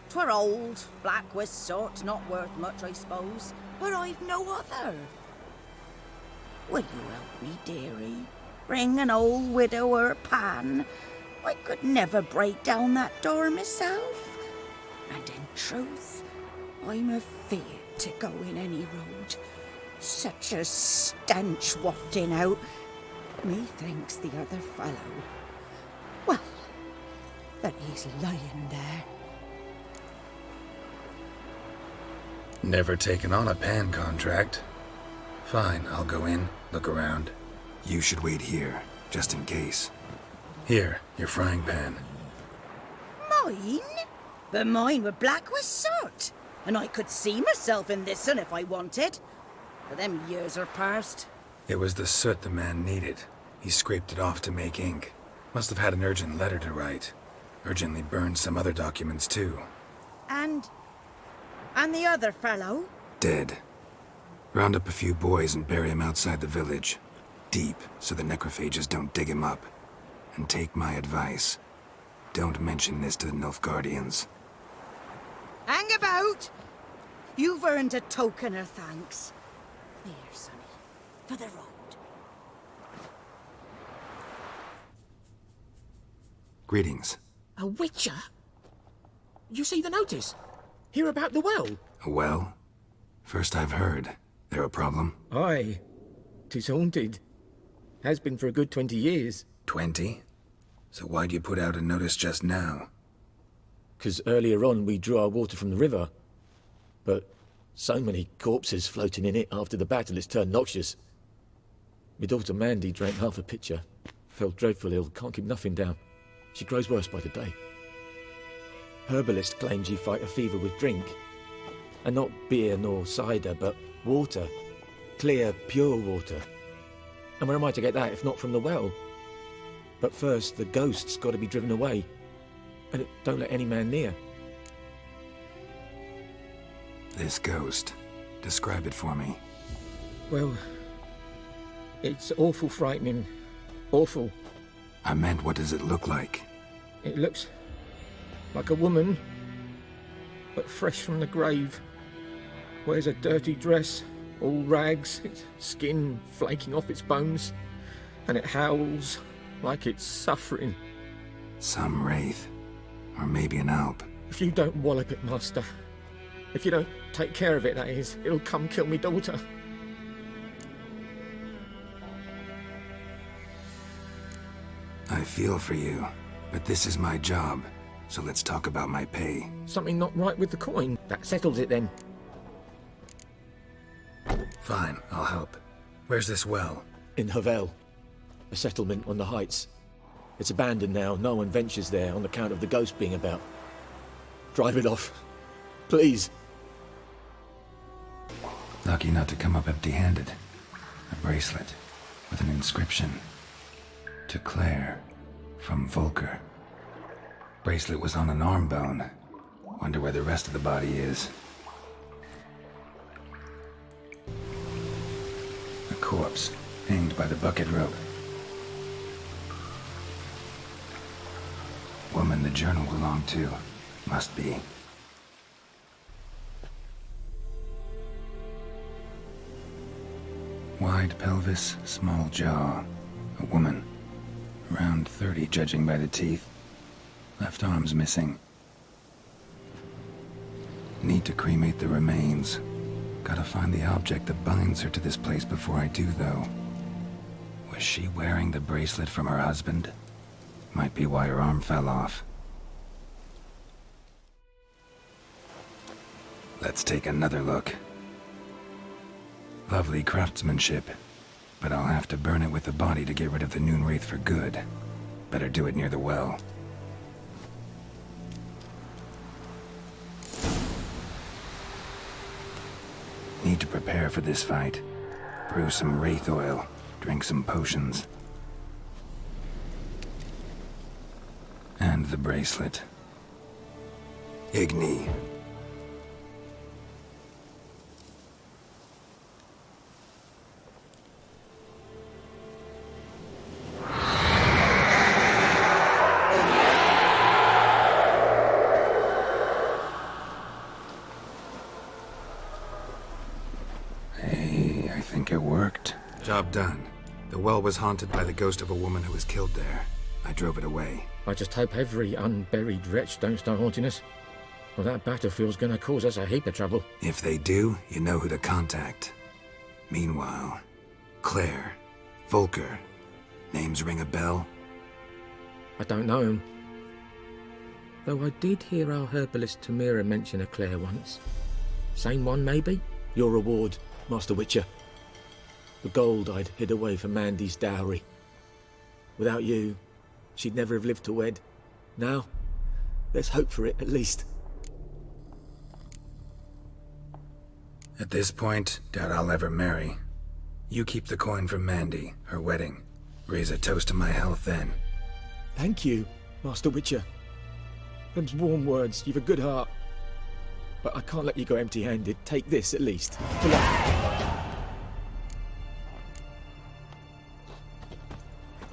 'Twere old, black with sort, not worth much, I suppose. But I've no other. Will you help me, dearie? Bring an old widower pan. I could never break down that door myself. And in truth, I'm afeard to go in any road. Such a stench wafting out. Methinks the other fellow, well, that he's lying there. Never taken on a pan contract. Fine, I'll go in, look around. You should wait here, just in case. Here, your frying pan. Mine? But mine were black with soot, and I could see myself in this one if I wanted. But them years are past. It was the soot the man needed. He scraped it off to make ink. Must have had an urgent letter to write. Urgently burned some other documents too. And the other fellow? Dead. Round up a few boys and bury him outside the village. Deep, so the necrophages don't dig him up. And take my advice. Don't mention this to the Nilfgaardians. Hang about! You've earned a token of thanks. Here, sonny, for the road. Greetings. A witcher? You see the notice? Hear about the well? A well? First I've heard. There a problem? Aye. 'Tis haunted. Has been for a good 20 years. 20? So why'd you put out a notice just now? 'Cause earlier on we drew our water from the river. But so many corpses floating in it after the battle it's turned noxious. My daughter Mandy drank half a pitcher. Fell dreadful ill, can't keep nothing down. She grows worse by the day. Herbalist claims you fight a fever with drink. And not beer nor cider, but water. Clear, pure water. And where am I to get that if not from the well? But first, the ghost's got to be driven away. And don't let any man near. This ghost. Describe it for me. Well, it's awful frightening. Awful. I meant, what does it look like? It looks like a woman, but fresh from the grave. Wears a dirty dress, all rags, its skin flaking off its bones, and it howls like it's suffering. Some wraith. Or maybe an alp. If you don't wallop it, master, if you don't take care of it, that is, it'll come kill me daughter. I feel for you, but this is my job, so let's talk about my pay. Something not right with the coin. That settles it then. Fine, I'll help. Where's this well? In Havel, a settlement on the heights. It's abandoned now. No one ventures there on account of the ghost being about. Drive it off, please. Lucky not to come up empty-handed. A bracelet with an inscription. To Claire, from Volker. Bracelet was on an arm bone. Wonder where the rest of the body is. A corpse, hanged by the bucket rope. Woman the journal belonged to. Must be. Wide pelvis, small jaw. A woman. Around 30, judging by the teeth. Left arm's missing. Need to cremate the remains. Gotta find the object that binds her to this place before I do, though. Was she wearing the bracelet from her husband? Might be why her arm fell off. Let's take another look. Lovely craftsmanship. But I'll have to burn it with the body to get rid of the Noon Wraith for good. Better do it near the well. Need to prepare for this fight. Brew some wraith oil. Drink some potions. And the bracelet. Igni. Job done. The well was haunted by the ghost of a woman who was killed there. I drove it away. I just hope every unburied wretch don't start haunting us. Well, that battlefield's gonna cause us a heap of trouble. If they do, you know who to contact. Meanwhile, Claire, Volker. Names ring a bell? I don't know him. Though I did hear our herbalist Tamira mention a Claire once. Same one, maybe? Your reward, Master Witcher. The gold I'd hid away for Mandy's dowry. Without you, she'd never have lived to wed. Now, let's hope for it, at least. At this point, doubt I'll ever marry. You keep the coin from Mandy, her wedding. Raise a toast to my health then. Thank you, Master Witcher. Them's warm words. You've a good heart. But I can't let you go empty-handed. Take this, at least. For luck.